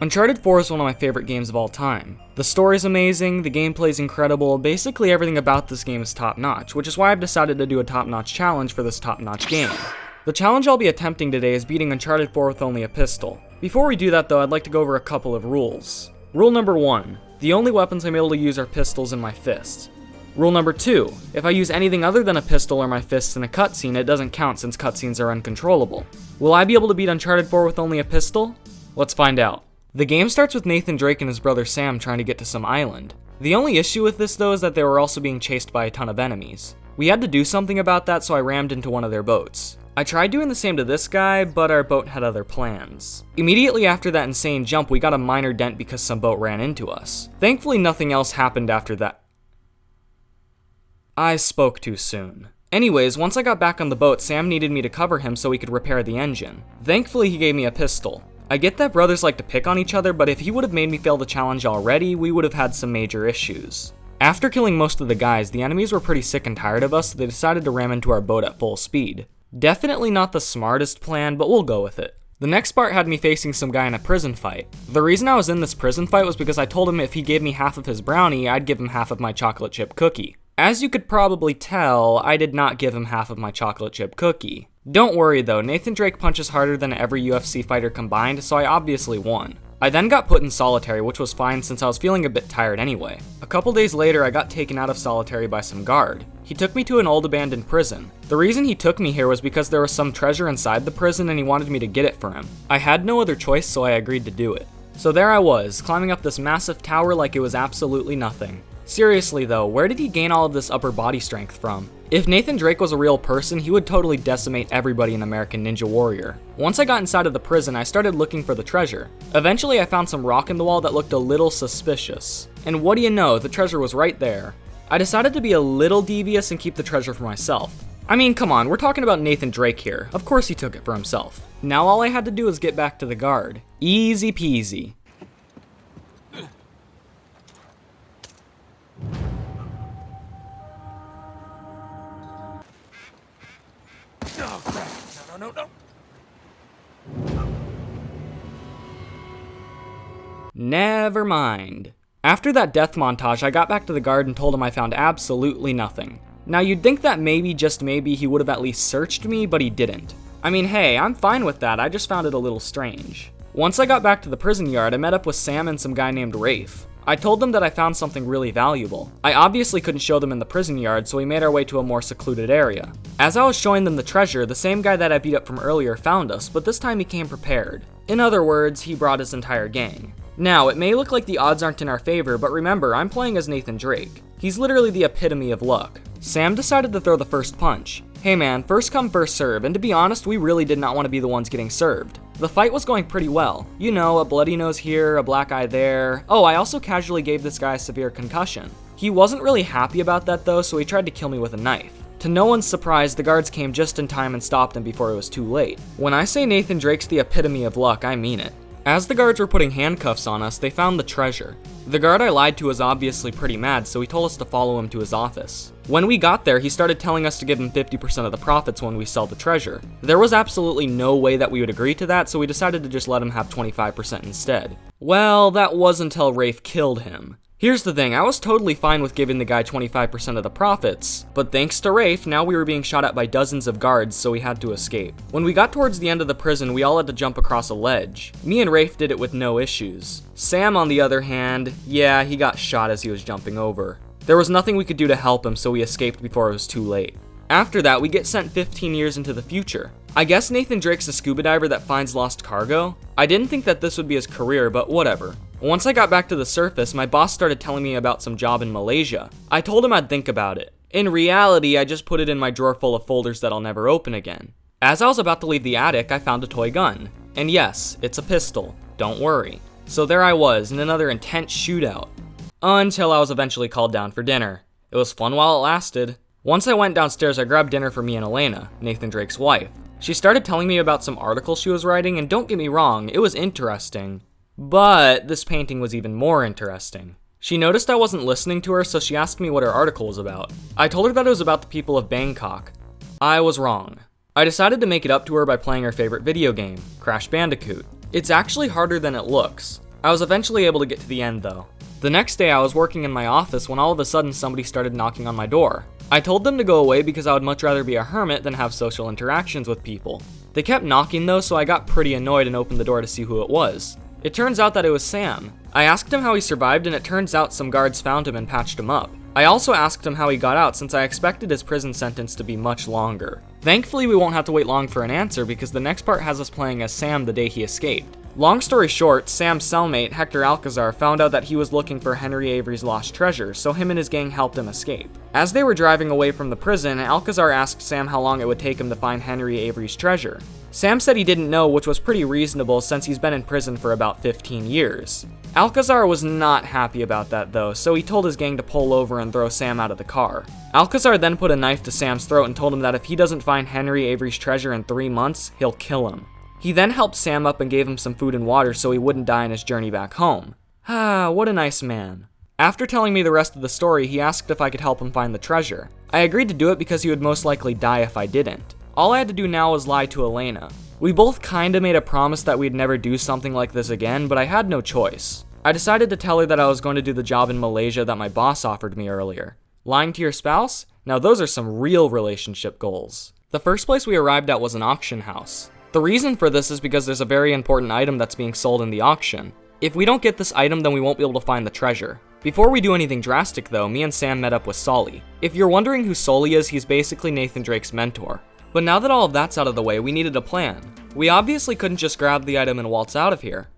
Uncharted 4 is one of my favorite games of all time. The story's amazing, the gameplay's incredible, basically everything about this game is top-notch, which is why I've decided to do a top-notch challenge for this top-notch game. The challenge I'll be attempting today is beating Uncharted 4 with only a pistol. Before we do that though, I'd like to go over a couple of rules. Rule number 1, the only weapons I'm able to use are pistols and my fists. Rule number 2, if I use anything other than a pistol or my fists in a cutscene, it doesn't count since cutscenes are uncontrollable. Will I be able to beat Uncharted 4 with only a pistol? Let's find out. The game starts with Nathan Drake and his brother Sam trying to get to some island. The only issue with this though is that they were also being chased by a ton of enemies. We had to do something about that, so I rammed into one of their boats. I tried doing the same to this guy, but our boat had other plans. Immediately after that insane jump, we got a minor dent because some boat ran into us. Thankfully nothing else happened after that. I spoke too soon. Anyways, once I got back on the boat, Sam needed me to cover him so he could repair the engine. Thankfully he gave me a pistol. I get that brothers like to pick on each other, but if he would have made me fail the challenge already, we would have had some major issues. After killing most of the guys, the enemies were pretty sick and tired of us, so they decided to ram into our boat at full speed. Definitely not the smartest plan, but we'll go with it. The next part had me facing some guy in a prison fight. The reason I was in this prison fight was because I told him if he gave me half of his brownie, I'd give him half of my chocolate chip cookie. As you could probably tell, I did not give him half of my chocolate chip cookie. Don't worry though, Nathan Drake punches harder than every UFC fighter combined, so I obviously won. I then got put in solitary, which was fine since I was feeling a bit tired anyway. A couple days later, I got taken out of solitary by some guard. He took me to an old abandoned prison. The reason he took me here was because there was some treasure inside the prison and he wanted me to get it for him. I had no other choice, so I agreed to do it. So there I was, climbing up this massive tower like it was absolutely nothing. Seriously though, where did he gain all of this upper body strength from? If Nathan Drake was a real person, he would totally decimate everybody in American Ninja Warrior. Once I got inside of the prison, I started looking for the treasure. Eventually I found some rock in the wall that looked a little suspicious. And what do you know, the treasure was right there. I decided to be a little devious and keep the treasure for myself. I mean, come on, we're talking about Nathan Drake here. Of course he took it for himself. Now all I had to do was get back to the guard. Easy peasy. Oh, crap. No. Never mind. After that death montage, I got back to the guard and told him I found absolutely nothing. Now you'd think that maybe, just maybe, he would have at least searched me, but he didn't. I mean, hey, I'm fine with that, I just found it a little strange. Once I got back to the prison yard, I met up with Sam and some guy named Rafe. I told them that I found something really valuable. I obviously couldn't show them in the prison yard, so we made our way to a more secluded area. As I was showing them the treasure, the same guy that I beat up from earlier found us, but this time he came prepared. In other words, he brought his entire gang. Now, it may look like the odds aren't in our favor, but remember, I'm playing as Nathan Drake. He's literally the epitome of luck. Sam decided to throw the first punch. Hey man, first come first serve, and to be honest, we really did not want to be the ones getting served. The fight was going pretty well. You know, a bloody nose here, a black eye there. Oh, I also casually gave this guy a severe concussion. He wasn't really happy about that though, so he tried to kill me with a knife. To no one's surprise, the guards came just in time and stopped him before it was too late. When I say Nathan Drake's the epitome of luck, I mean it. As the guards were putting handcuffs on us, they found the treasure. The guard I lied to was obviously pretty mad, so he told us to follow him to his office. When we got there, he started telling us to give him 50% of the profits when we sell the treasure. There was absolutely no way that we would agree to that, so we decided to just let him have 25% instead. Well, that was until Rafe killed him. Here's the thing, I was totally fine with giving the guy 25% of the profits, but thanks to Rafe, now we were being shot at by dozens of guards, so we had to escape. When we got towards the end of the prison, we all had to jump across a ledge. Me and Rafe did it with no issues. Sam, on the other hand, yeah, he got shot as he was jumping over. There was nothing we could do to help him, so we escaped before it was too late. After that, we get sent 15 years into the future. I guess Nathan Drake's a scuba diver that finds lost cargo? I didn't think that this would be his career, but whatever. Once I got back to the surface, my boss started telling me about some job in Malaysia. I told him I'd think about it. In reality, I just put it in my drawer full of folders that I'll never open again. As I was about to leave the attic, I found a toy gun. And yes, it's a pistol. Don't worry. So there I was, in another intense shootout. Until I was eventually called down for dinner. It was fun while it lasted. Once I went downstairs, I grabbed dinner for me and Elena, Nathan Drake's wife. She started telling me about some articles she was writing, and don't get me wrong, it was interesting. But this painting was even more interesting. She noticed I wasn't listening to her, so she asked me what her article was about. I told her that it was about the people of Bangkok. I was wrong. I decided to make it up to her by playing her favorite video game, Crash Bandicoot. It's actually harder than it looks. I was eventually able to get to the end though. The next day I was working in my office when all of a sudden somebody started knocking on my door. I told them to go away because I would much rather be a hermit than have social interactions with people. They kept knocking though, so I got pretty annoyed and opened the door to see who it was. It turns out that it was Sam. I asked him how he survived, and it turns out some guards found him and patched him up. I also asked him how he got out, since I expected his prison sentence to be much longer. Thankfully, we won't have to wait long for an answer because the next part has us playing as Sam the day he escaped. Long story short, Sam's cellmate, Hector Alcazar, found out that he was looking for Henry Avery's lost treasure, so him and his gang helped him escape. As they were driving away from the prison, Alcazar asked Sam how long it would take him to find Henry Avery's treasure. Sam said he didn't know, which was pretty reasonable since he's been in prison for about 15 years. Alcazar was not happy about that though, so he told his gang to pull over and throw Sam out of the car. Alcazar then put a knife to Sam's throat and told him that if he doesn't find Henry Avery's treasure in 3 months, he'll kill him. He then helped Sam up and gave him some food and water so he wouldn't die on his journey back home. Ah, what a nice man. After telling me the rest of the story, he asked if I could help him find the treasure. I agreed to do it because he would most likely die if I didn't. All I had to do now was lie to Elena. We both kinda made a promise that we'd never do something like this again, but I had no choice. I decided to tell her that I was going to do the job in Malaysia that my boss offered me earlier. Lying to your spouse? Now those are some real relationship goals. The first place we arrived at was an auction house. The reason for this is because there's a very important item that's being sold in the auction. If we don't get this item, then we won't be able to find the treasure. Before we do anything drastic though, me and Sam met up with Sully. If you're wondering who Sully is, he's basically Nathan Drake's mentor. But now that all of that's out of the way, we needed a plan. We obviously couldn't just grab the item and waltz out of here.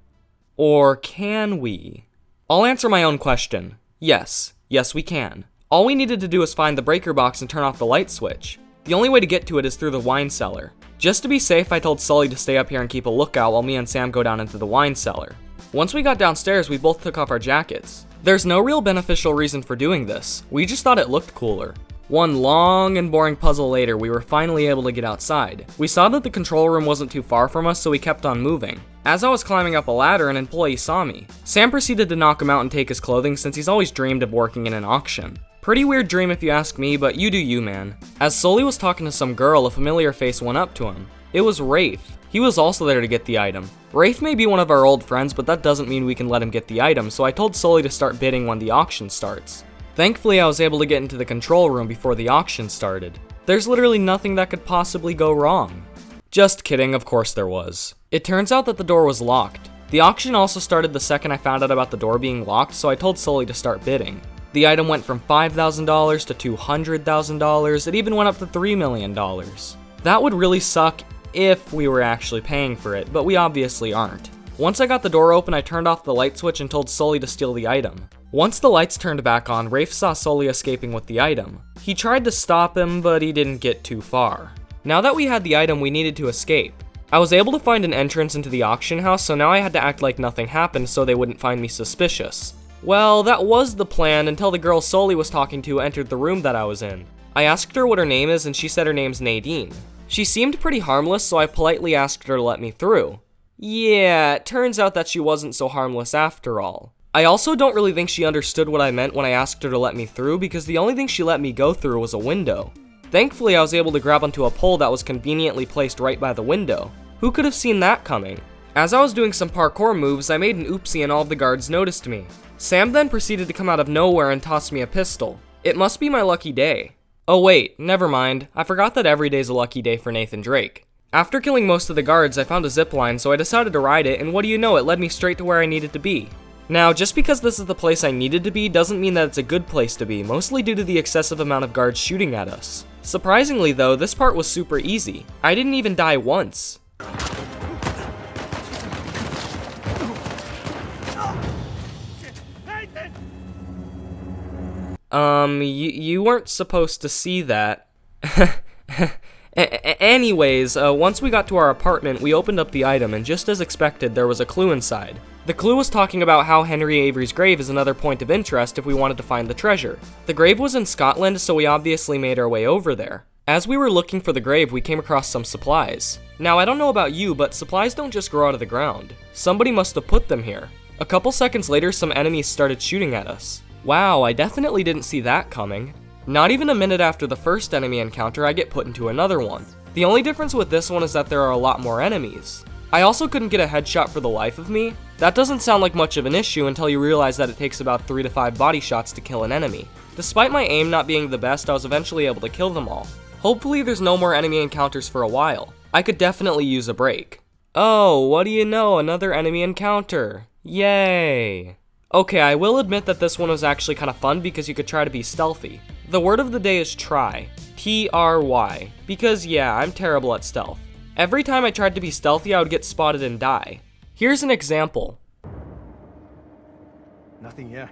Or can we? I'll answer my own question. Yes we can. All we needed to do was find the breaker box and turn off the light switch. The only way to get to it is through the wine cellar. Just to be safe, I told Sully to stay up here and keep a lookout while me and Sam go down into the wine cellar. Once we got downstairs, we both took off our jackets. There's no real beneficial reason for doing this. We just thought it looked cooler. One long and boring puzzle later, we were finally able to get outside. We saw that the control room wasn't too far from us, so we kept on moving. As I was climbing up a ladder, an employee saw me. Sam proceeded to knock him out and take his clothing since he's always dreamed of working in an auction. Pretty weird dream if you ask me, but you do you, man. As Sully was talking to some girl, a familiar face went up to him. It was Rafe. He was also there to get the item. Rafe may be one of our old friends, but that doesn't mean we can let him get the item, so I told Sully to start bidding when the auction starts. Thankfully, I was able to get into the control room before the auction started. There's literally nothing that could possibly go wrong. Just kidding, of course there was. It turns out that the door was locked. The auction also started the second I found out about the door being locked, so I told Sully to start bidding. The item went from $5,000 to $200,000, it even went up to $3 million. That would really suck if we were actually paying for it, but we obviously aren't. Once I got the door open, I turned off the light switch and told Sully to steal the item. Once the lights turned back on, Rafe saw Sully escaping with the item. He tried to stop him, but he didn't get too far. Now that we had the item, we needed to escape. I was able to find an entrance into the auction house, so now I had to act like nothing happened so they wouldn't find me suspicious. Well, that was the plan until the girl Sully was talking to entered the room that I was in. I asked her what her name is, and she said her name's Nadine. She seemed pretty harmless, so I politely asked her to let me through. Yeah, it turns out that she wasn't so harmless after all. I also don't really think she understood what I meant when I asked her to let me through, because the only thing she let me go through was a window. Thankfully, I was able to grab onto a pole that was conveniently placed right by the window. Who could have seen that coming? As I was doing some parkour moves, I made an oopsie and all of the guards noticed me. Sam then proceeded to come out of nowhere and toss me a pistol. It must be my lucky day. Oh wait, never mind. I forgot that every day's a lucky day for Nathan Drake. After killing most of the guards, I found a zip line, so I decided to ride it, and what do you know, it led me straight to where I needed to be. Now, just because this is the place I needed to be doesn't mean that it's a good place to be, mostly due to the excessive amount of guards shooting at us. Surprisingly though, this part was super easy. I didn't even die once. You weren't supposed to see that. Anyways, once we got to our apartment, we opened up the item, and just as expected, there was a clue inside. The clue was talking about how Henry Avery's grave is another point of interest if we wanted to find the treasure. The grave was in Scotland, so we obviously made our way over there. As we were looking for the grave, we came across some supplies. Now, I don't know about you, but supplies don't just grow out of the ground. Somebody must have put them here. A couple seconds later, some enemies started shooting at us. Wow, I definitely didn't see that coming. Not even a minute after the first enemy encounter, I get put into another one. The only difference with this one is that there are a lot more enemies. I also couldn't get a headshot for the life of me. That doesn't sound like much of an issue until you realize that it takes about 3 to 5 body shots to kill an enemy. Despite my aim not being the best, I was eventually able to kill them all. Hopefully there's no more enemy encounters for a while. I could definitely use a break. Oh, what do you know, another enemy encounter. Yay! Okay, I will admit that this one was actually kind of fun because you could try to be stealthy. The word of the day is try. T-R-Y. Because yeah, I'm terrible at stealth. Every time I tried to be stealthy, I would get spotted and die. Here's an example. Nothing here.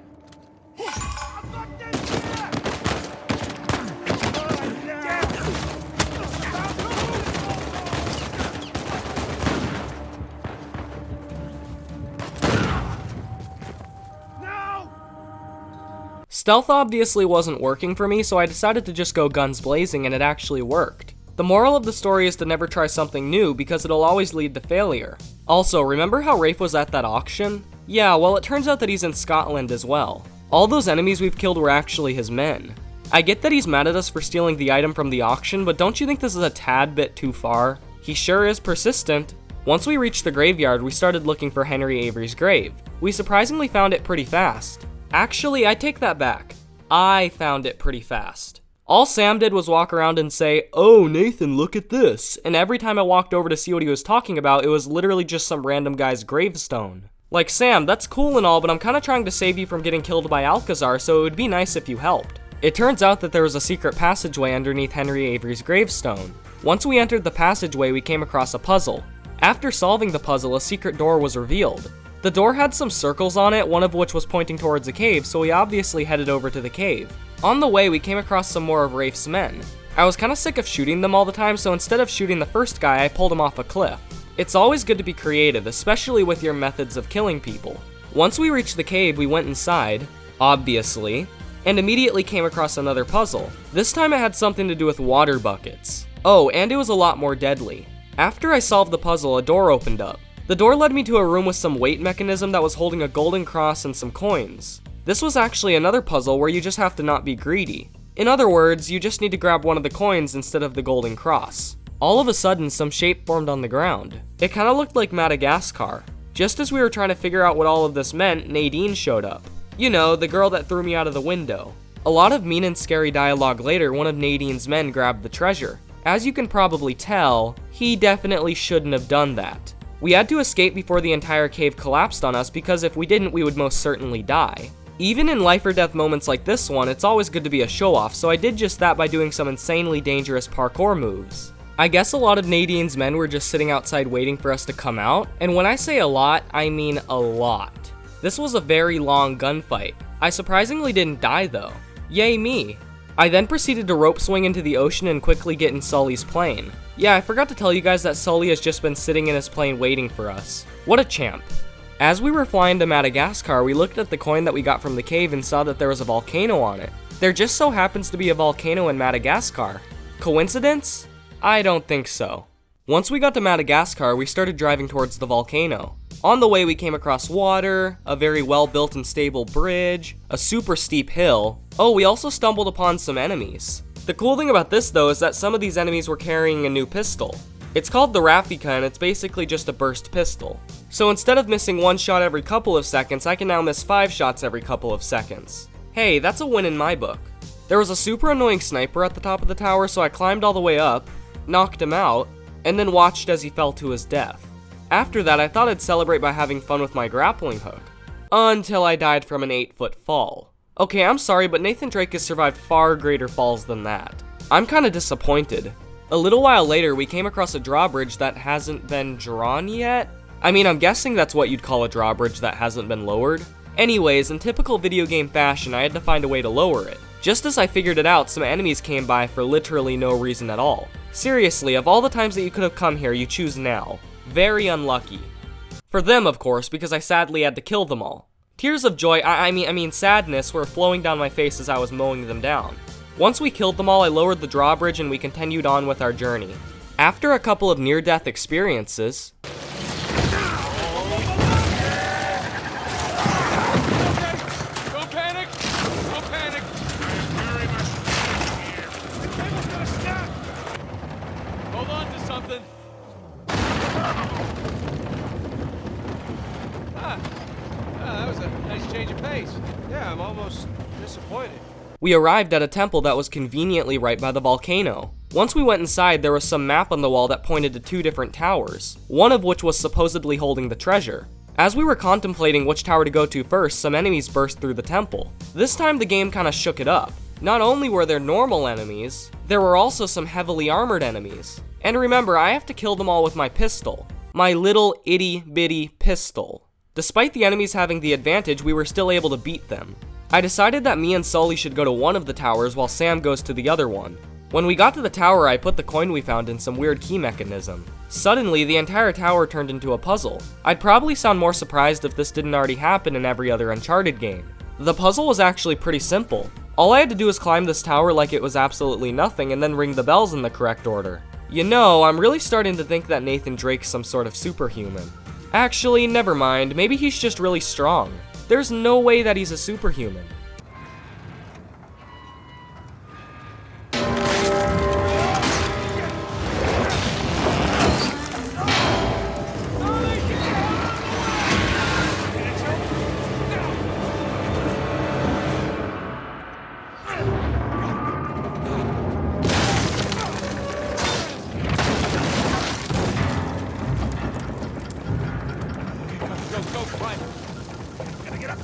Stealth obviously wasn't working for me, so I decided to just go guns blazing, and it actually worked. The moral of the story is to never try something new because it'll always lead to failure. Also, remember how Rafe was at that auction? Yeah, well, it turns out that he's in Scotland as well. All those enemies we've killed were actually his men. I get that he's mad at us for stealing the item from the auction, but don't you think this is a tad bit too far? He sure is persistent. Once we reached the graveyard, we started looking for Henry Avery's grave. We surprisingly found it pretty fast. Actually, I take that back. I found it pretty fast. All Sam did was walk around and say, "Oh, Nathan, look at this." And every time I walked over to see what he was talking about, it was literally just some random guy's gravestone. Like, Sam, that's cool and all, but I'm kind of trying to save you from getting killed by Alcazar, so it would be nice if you helped. It turns out that there was a secret passageway underneath Henry Avery's gravestone. Once we entered the passageway, we came across a puzzle. After solving the puzzle, a secret door was revealed. The door had some circles on it, one of which was pointing towards a cave, so we obviously headed over to the cave. On the way, we came across some more of Rafe's men. I was kind of sick of shooting them all the time, so instead of shooting the first guy, I pulled him off a cliff. It's always good to be creative, especially with your methods of killing people. Once we reached the cave, we went inside, obviously, and immediately came across another puzzle. This time it had something to do with water buckets. Oh, and it was a lot more deadly. After I solved the puzzle, a door opened up. The door led me to a room with some weight mechanism that was holding a golden cross and some coins. This was actually another puzzle where you just have to not be greedy. In other words, you just need to grab one of the coins instead of the golden cross. All of a sudden, some shape formed on the ground. It kinda looked like Madagascar. Just as we were trying to figure out what all of this meant, Nadine showed up. You know, the girl that threw me out of the window. A lot of mean and scary dialogue later, one of Nadine's men grabbed the treasure. As you can probably tell, he definitely shouldn't have done that. We had to escape before the entire cave collapsed on us because if we didn't, we would most certainly die. Even in life or death moments like this one, it's always good to be a show-off, so I did just that by doing some insanely dangerous parkour moves. I guess a lot of Nadine's men were just sitting outside waiting for us to come out, and when I say a lot, I mean a lot. This was a very long gunfight. I surprisingly didn't die though. Yay me. I then proceeded to rope swing into the ocean and quickly get in Sully's plane. Yeah, I forgot to tell you guys that Sully has just been sitting in his plane waiting for us. What a champ. As we were flying to Madagascar, we looked at the coin that we got from the cave and saw that there was a volcano on it. There just so happens to be a volcano in Madagascar. Coincidence? I don't think so. Once we got to Madagascar, we started driving towards the volcano. On the way, we came across water, a very well-built and stable bridge, a super steep hill. Oh, we also stumbled upon some enemies. The cool thing about this, though, is that some of these enemies were carrying a new pistol. It's called the Rafika, and it's basically just a burst pistol. So instead of missing one shot every couple of seconds, I can now miss 5 shots every couple of seconds. Hey, that's a win in my book. There was a super annoying sniper at the top of the tower, so I climbed all the way up, knocked him out, and then watched as he fell to his death. After that, I thought I'd celebrate by having fun with my grappling hook. Until I died from an 8-foot fall. Okay, I'm sorry, but Nathan Drake has survived far greater falls than that. I'm kinda disappointed. A little while later, we came across a drawbridge that hasn't been drawn yet? I mean, I'm guessing that's what you'd call a drawbridge that hasn't been lowered. Anyways, in typical video game fashion, I had to find a way to lower it. Just as I figured it out, some enemies came by for literally no reason at all. Seriously, of all the times that you could have come here, you choose now. Very unlucky. For them, of course, because I sadly had to kill them all. Tears of joy, I mean sadness, were flowing down my face as I was mowing them down. Once we killed them all, I lowered the drawbridge and we continued on with our journey. After a couple of near-death experiences... Don't panic! Don't panic! Very much here. The cable's gonna snap! Hold on to something. Ah, pace. Yeah, I'm almost disappointed. We arrived at a temple that was conveniently right by the volcano. Once we went inside, there was some map on the wall that pointed to 2 different towers, one of which was supposedly holding the treasure. As we were contemplating which tower to go to first, some enemies burst through the temple. This time the game kinda shook it up. Not only were there normal enemies, there were also some heavily armored enemies. And remember, I have to kill them all with my pistol. My little itty bitty pistol. Despite the enemies having the advantage, we were still able to beat them. I decided that me and Sully should go to one of the towers while Sam goes to the other one. When we got to the tower, I put the coin we found in some weird key mechanism. Suddenly, the entire tower turned into a puzzle. I'd probably sound more surprised if this didn't already happen in every other Uncharted game. The puzzle was actually pretty simple. All I had to do was climb this tower like it was absolutely nothing and then ring the bells in the correct order. You know, I'm really starting to think that Nathan Drake's some sort of superhuman. Actually, never mind, maybe he's just really strong. There's no way that he's a superhuman. Go, climb. Gotta get up.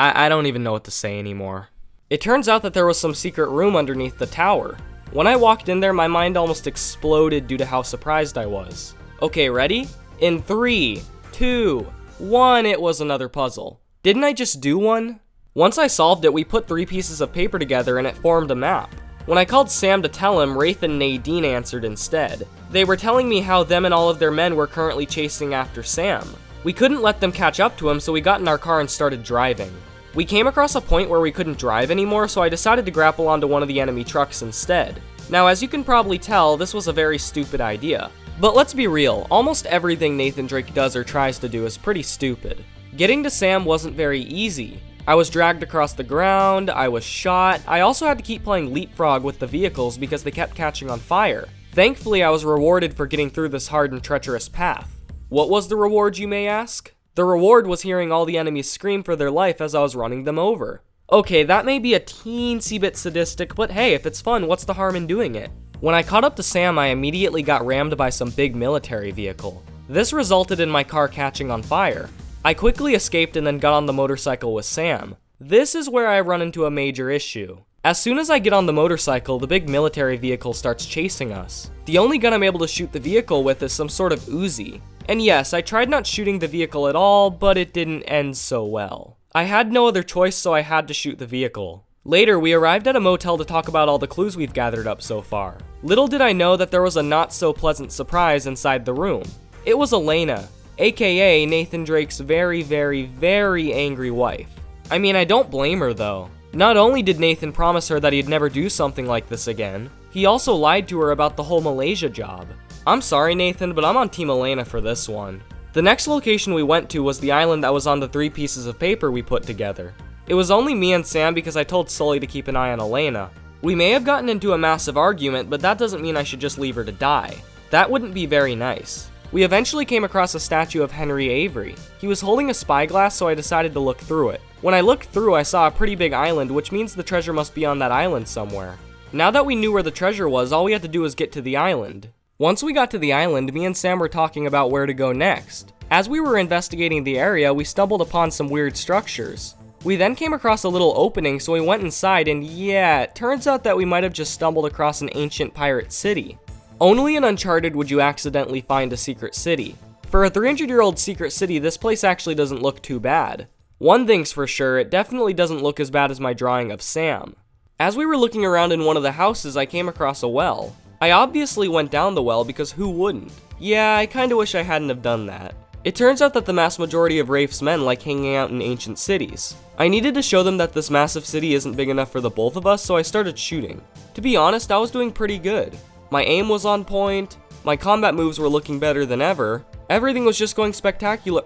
I don't even know what to say anymore. It turns out that there was some secret room underneath the tower. When I walked in there, my mind almost exploded due to how surprised I was. Okay, ready? In 3, 2, 1, it was another puzzle. Didn't I just do one? Once I solved it, we put 3 pieces of paper together and it formed a map. When I called Sam to tell him, Wraith and Nadine answered instead. They were telling me how them and all of their men were currently chasing after Sam. We couldn't let them catch up to him, so we got in our car and started driving. We came across a point where we couldn't drive anymore, so I decided to grapple onto one of the enemy trucks instead. Now, as you can probably tell, this was a very stupid idea. But let's be real, almost everything Nathan Drake does or tries to do is pretty stupid. Getting to Sam wasn't very easy. I was dragged across the ground, I was shot, I also had to keep playing leapfrog with the vehicles because they kept catching on fire. Thankfully, I was rewarded for getting through this hard and treacherous path. What was the reward, you may ask? The reward was hearing all the enemies scream for their life as I was running them over. Okay, that may be a teensy bit sadistic, but hey, if it's fun, what's the harm in doing it? When I caught up to Sam, I immediately got rammed by some big military vehicle. This resulted in my car catching on fire. I quickly escaped and then got on the motorcycle with Sam. This is where I run into a major issue. As soon as I get on the motorcycle, the big military vehicle starts chasing us. The only gun I'm able to shoot the vehicle with is some sort of Uzi. And yes, I tried not shooting the vehicle at all, but it didn't end so well. I had no other choice, so I had to shoot the vehicle. Later, we arrived at a motel to talk about all the clues we've gathered up so far. Little did I know that there was a not so pleasant surprise inside the room. It was Elena, aka Nathan Drake's very, very, very angry wife. I mean, I don't blame her though. Not only did Nathan promise her that he'd never do something like this again, he also lied to her about the whole Malaysia job. I'm sorry Nathan, but I'm on Team Elena for this one. The next location we went to was the island that was on the 3 pieces of paper we put together. It was only me and Sam because I told Sully to keep an eye on Elena. We may have gotten into a massive argument, but that doesn't mean I should just leave her to die. That wouldn't be very nice. We eventually came across a statue of Henry Avery. He was holding a spyglass, so I decided to look through it. When I looked through, I saw a pretty big island, which means the treasure must be on that island somewhere. Now that we knew where the treasure was, all we had to do was get to the island. Once we got to the island, me and Sam were talking about where to go next. As we were investigating the area, we stumbled upon some weird structures. We then came across a little opening, so we went inside, and yeah, it turns out that we might have just stumbled across an ancient pirate city. Only in Uncharted would you accidentally find a secret city. For a 300-year-old secret city, this place actually doesn't look too bad. One thing's for sure, it definitely doesn't look as bad as my drawing of Sam. As we were looking around in one of the houses, I came across a well. I obviously went down the well because who wouldn't? Yeah, I kinda wish I hadn't have done that. It turns out that the mass majority of Rafe's men like hanging out in ancient cities. I needed to show them that this massive city isn't big enough for the both of us, so I started shooting. To be honest, I was doing pretty good. My aim was on point, my combat moves were looking better than ever, everything was just going spectacular.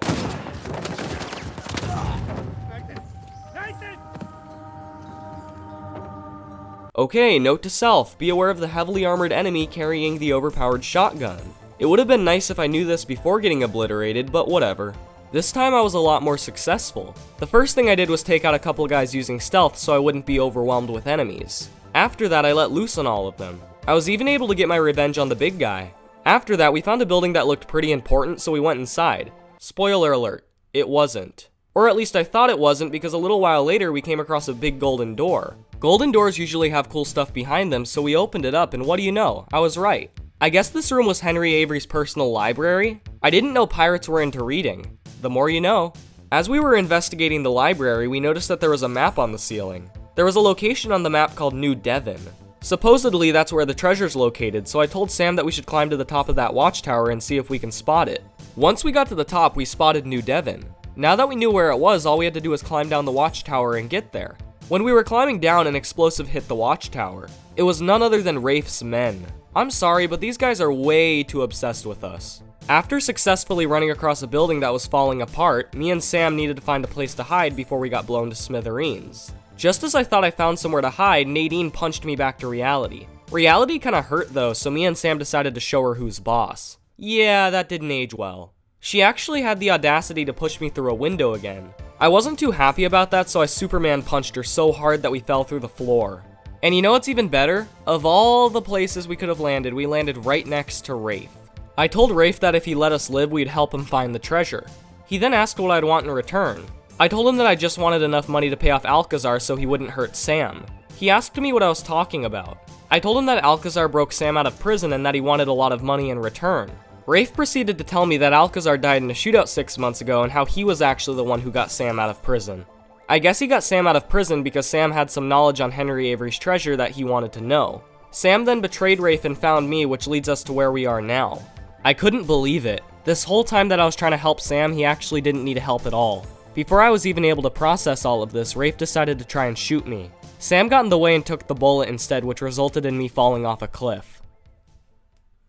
Okay, note to self, be aware of the heavily armored enemy carrying the overpowered shotgun. It would have been nice if I knew this before getting obliterated, but whatever. This time I was a lot more successful. The first thing I did was take out a couple guys using stealth so I wouldn't be overwhelmed with enemies. After that, I let loose on all of them. I was even able to get my revenge on the big guy. After that, we found a building that looked pretty important, so we went inside. Spoiler alert, it wasn't. Or at least I thought it wasn't, because a little while later we came across a big golden door. Golden doors usually have cool stuff behind them, so we opened it up, and what do you know? I was right. I guess this room was Henry Avery's personal library? I didn't know pirates were into reading. The more you know. As we were investigating the library, we noticed that there was a map on the ceiling. There was a location on the map called New Devon. Supposedly, that's where the treasure's located, so I told Sam that we should climb to the top of that watchtower and see if we can spot it. Once we got to the top, we spotted New Devon. Now that we knew where it was, all we had to do was climb down the watchtower and get there. When we were climbing down, an explosive hit the watchtower. It was none other than Rafe's men. I'm sorry, but these guys are way too obsessed with us. After successfully running across a building that was falling apart, me and Sam needed to find a place to hide before we got blown to smithereens. Just as I thought I found somewhere to hide, Nadine punched me back to reality. Reality kinda hurt though, so me and Sam decided to show her who's boss. Yeah, that didn't age well. She actually had the audacity to push me through a window again. I wasn't too happy about that, so I Superman punched her so hard that we fell through the floor. And you know what's even better? Of all the places we could have landed, we landed right next to Rafe. I told Rafe that if he let us live, we'd help him find the treasure. He then asked what I'd want in return. I told him that I just wanted enough money to pay off Alcazar so he wouldn't hurt Sam. He asked me what I was talking about. I told him that Alcazar broke Sam out of prison and that he wanted a lot of money in return. Rafe proceeded to tell me that Alcazar died in a shootout 6 months ago and how he was actually the one who got Sam out of prison. I guess he got Sam out of prison because Sam had some knowledge on Henry Avery's treasure that he wanted to know. Sam then betrayed Rafe and found me, which leads us to where we are now. I couldn't believe it. This whole time that I was trying to help Sam, he actually didn't need help at all. Before I was even able to process all of this, Rafe decided to try and shoot me. Sam got in the way and took the bullet instead, which resulted in me falling off a cliff.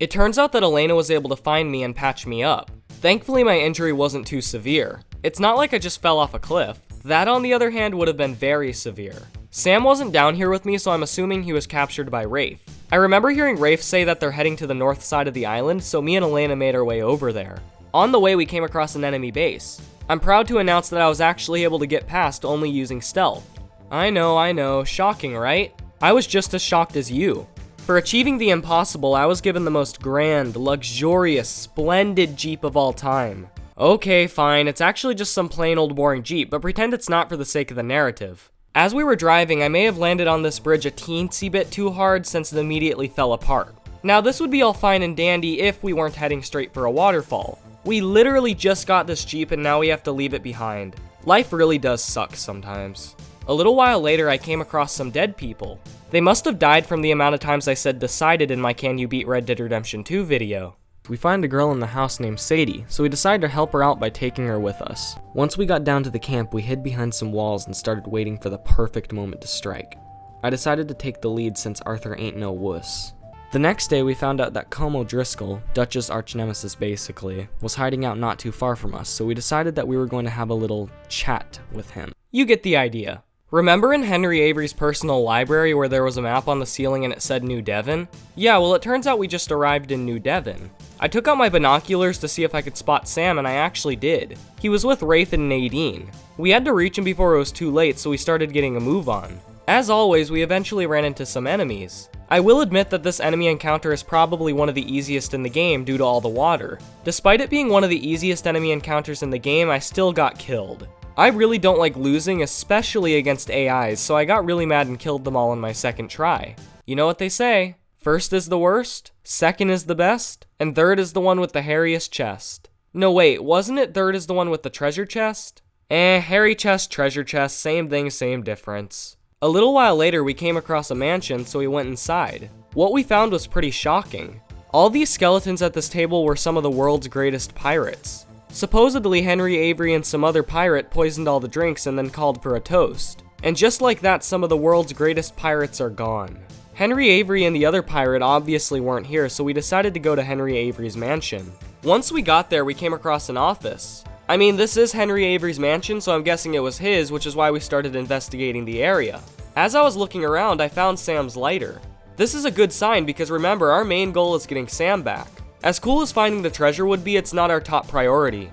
It turns out that Elena was able to find me and patch me up. Thankfully, my injury wasn't too severe. It's not like I just fell off a cliff. That, on the other hand, would have been very severe. Sam wasn't down here with me, so I'm assuming he was captured by Rafe. I remember hearing Rafe say that they're heading to the north side of the island, so me and Elena made our way over there. On the way, we came across an enemy base. I'm proud to announce that I was actually able to get past only using stealth. I know, shocking, right? I was just as shocked as you. For achieving the impossible, I was given the most grand, luxurious, splendid Jeep of all time. Okay, fine, it's actually just some plain old boring Jeep, but pretend it's not for the sake of the narrative. As we were driving, I may have landed on this bridge a teensy bit too hard since it immediately fell apart. Now this would be all fine and dandy if we weren't heading straight for a waterfall. We literally just got this Jeep and now we have to leave it behind. Life really does suck sometimes. A little while later, I came across some dead people. They must have died from the amount of times I said decided in my Can You Beat Red Dead Redemption 2 video. We find a girl in the house named Sadie, so we decided to help her out by taking her with us. Once we got down to the camp, we hid behind some walls and started waiting for the perfect moment to strike. I decided to take the lead since Arthur ain't no wuss. The next day, we found out that Como Driscoll, Dutch's arch-nemesis basically, was hiding out not too far from us, so we decided that we were going to have a little chat with him. You get the idea. Remember in Henry Avery's personal library where there was a map on the ceiling and it said New Devon? Yeah, well it turns out we just arrived in New Devon. I took out my binoculars to see if I could spot Sam and I actually did. He was with Wraith and Nadine. We had to reach him before it was too late, so we started getting a move on. As always, we eventually ran into some enemies. I will admit that this enemy encounter is probably one of the easiest in the game due to all the water. Despite it being one of the easiest enemy encounters in the game, I still got killed. I really don't like losing, especially against AIs, so I got really mad and killed them all in my second try. You know what they say, first is the worst, second is the best, and third is the one with the hairiest chest. No wait, wasn't it third is the one with the treasure chest? Hairy chest, treasure chest, same thing, same difference. A little while later we came across a mansion, so we went inside. What we found was pretty shocking. All these skeletons at this table were some of the world's greatest pirates. Supposedly, Henry Avery and some other pirate poisoned all the drinks and then called for a toast. And just like that, some of the world's greatest pirates are gone. Henry Avery and the other pirate obviously weren't here, so we decided to go to Henry Avery's mansion. Once we got there, we came across an office. I mean, this is Henry Avery's mansion, so I'm guessing it was his, which is why we started investigating the area. As I was looking around, I found Sam's lighter. This is a good sign because remember, our main goal is getting Sam back. As cool as finding the treasure would be, it's not our top priority.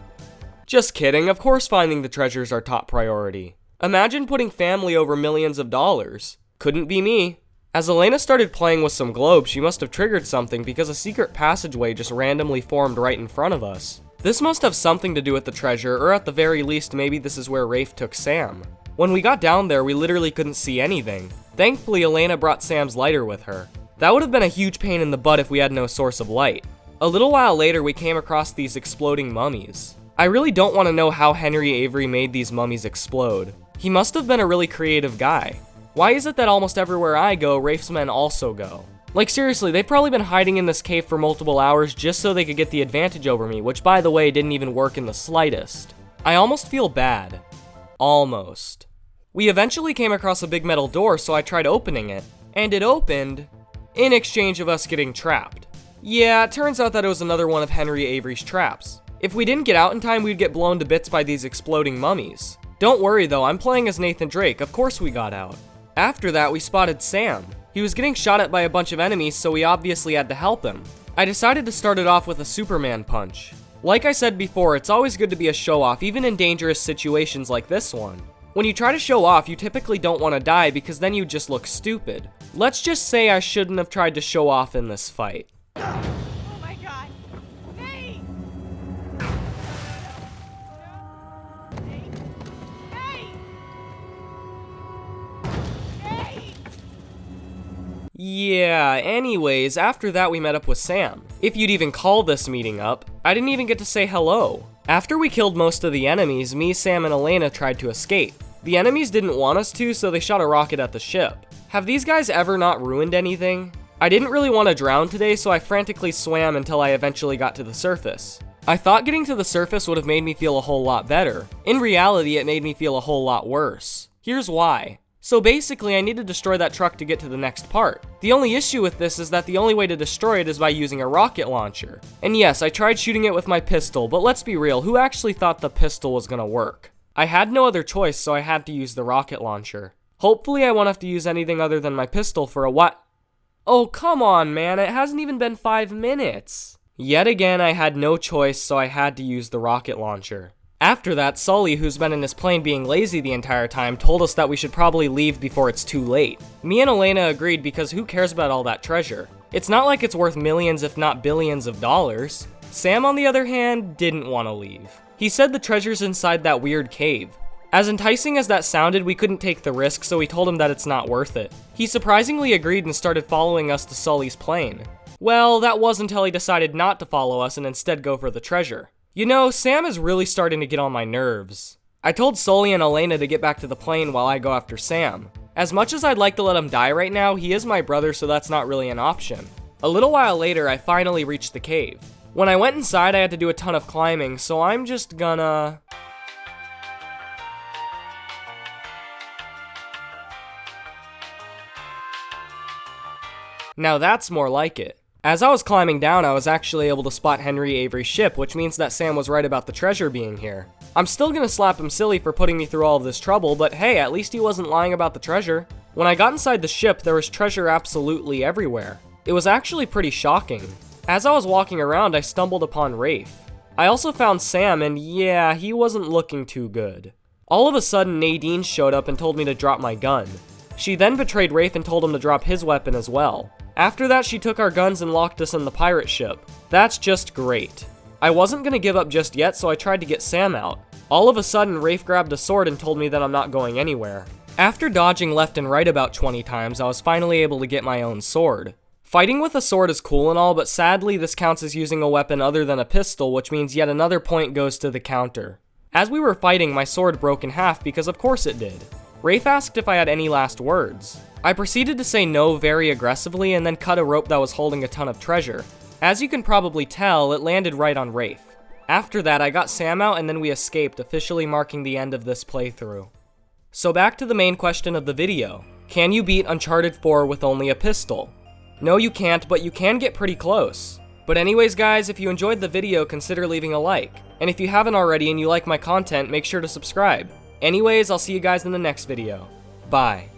Just kidding, of course finding the treasure is our top priority. Imagine putting family over millions of dollars. Couldn't be me. As Elena started playing with some globes, she must have triggered something because a secret passageway just randomly formed right in front of us. This must have something to do with the treasure, or at the very least, maybe this is where Rafe took Sam. When we got down there, we literally couldn't see anything. Thankfully, Elena brought Sam's lighter with her. That would have been a huge pain in the butt if we had no source of light. A little while later, we came across these exploding mummies. I really don't want to know how Henry Avery made these mummies explode. He must have been a really creative guy. Why is it that almost everywhere I go, Rafe's men also go? Like seriously, they've probably been hiding in this cave for multiple hours just so they could get the advantage over me, which by the way didn't even work in the slightest. I almost feel bad. Almost. We eventually came across a big metal door, so I tried opening it, and it opened in exchange of us getting trapped. Yeah, it turns out that it was another one of Henry Avery's traps. If we didn't get out in time, we'd get blown to bits by these exploding mummies. Don't worry though, I'm playing as Nathan Drake, of course we got out. After that, we spotted Sam. He was getting shot at by a bunch of enemies, so we obviously had to help him. I decided to start it off with a Superman punch. Like I said before, it's always good to be a show-off, even in dangerous situations like this one. When you try to show off, you typically don't want to die because then you just look stupid. Let's just say I shouldn't have tried to show off in this fight. Oh my god! Hey! Hey! Hey! Yeah, anyways, after that we met up with Sam. If you'd even call this meeting up. I didn't even get to say hello. After we killed most of the enemies, me, Sam, and Elena tried to escape. The enemies didn't want us to, so they shot a rocket at the ship. Have these guys ever not ruined anything? I didn't really want to drown today, so I frantically swam until I eventually got to the surface. I thought getting to the surface would have made me feel a whole lot better. In reality, it made me feel a whole lot worse. Here's why. So basically, I need to destroy that truck to get to the next part. The only issue with this is that the only way to destroy it is by using a rocket launcher. And yes, I tried shooting it with my pistol, but let's be real, who actually thought the pistol was gonna work? I had no other choice, so I had to use the rocket launcher. Hopefully I won't have to use anything other than my pistol for a what? Oh, come on, man, it hasn't even been 5 minutes. Yet again, I had no choice, so I had to use the rocket launcher. After that, Sully, who's been in his plane being lazy the entire time, told us that we should probably leave before it's too late. Me and Elena agreed because who cares about all that treasure? It's not like it's worth millions if not billions of dollars. Sam, on the other hand, didn't want to leave. He said the treasure's inside that weird cave. As enticing as that sounded, we couldn't take the risk, so we told him that it's not worth it. He surprisingly agreed and started following us to Sully's plane. Well, that was until he decided not to follow us and instead go for the treasure. You know, Sam is really starting to get on my nerves. I told Sully and Elena to get back to the plane while I go after Sam. As much as I'd like to let him die right now, he is my brother, so that's not really an option. A little while later, I finally reached the cave. When I went inside, I had to do a ton of climbing, so I'm just gonna... Now that's more like it. As I was climbing down, I was actually able to spot Henry Avery's ship, which means that Sam was right about the treasure being here. I'm still gonna slap him silly for putting me through all of this trouble, but hey, at least he wasn't lying about the treasure. When I got inside the ship, there was treasure absolutely everywhere. It was actually pretty shocking. As I was walking around, I stumbled upon Rafe. I also found Sam, and yeah, he wasn't looking too good. All of a sudden, Nadine showed up and told me to drop my gun. She then betrayed Rafe and told him to drop his weapon as well. After that, she took our guns and locked us in the pirate ship. That's just great. I wasn't gonna give up just yet, so I tried to get Sam out. All of a sudden, Rafe grabbed a sword and told me that I'm not going anywhere. After dodging left and right about 20 times, I was finally able to get my own sword. Fighting with a sword is cool and all, but sadly this counts as using a weapon other than a pistol, which means yet another point goes to the counter. As we were fighting, my sword broke in half because of course it did. Rafe asked if I had any last words. I proceeded to say no very aggressively and then cut a rope that was holding a ton of treasure. As you can probably tell, it landed right on Rafe. After that, I got Sam out and then we escaped, officially marking the end of this playthrough. So back to the main question of the video. Can you beat Uncharted 4 with only a pistol? No, you can't, but you can get pretty close. But anyways guys, if you enjoyed the video, consider leaving a like. And if you haven't already and you like my content, make sure to subscribe. Anyways, I'll see you guys in the next video. Bye.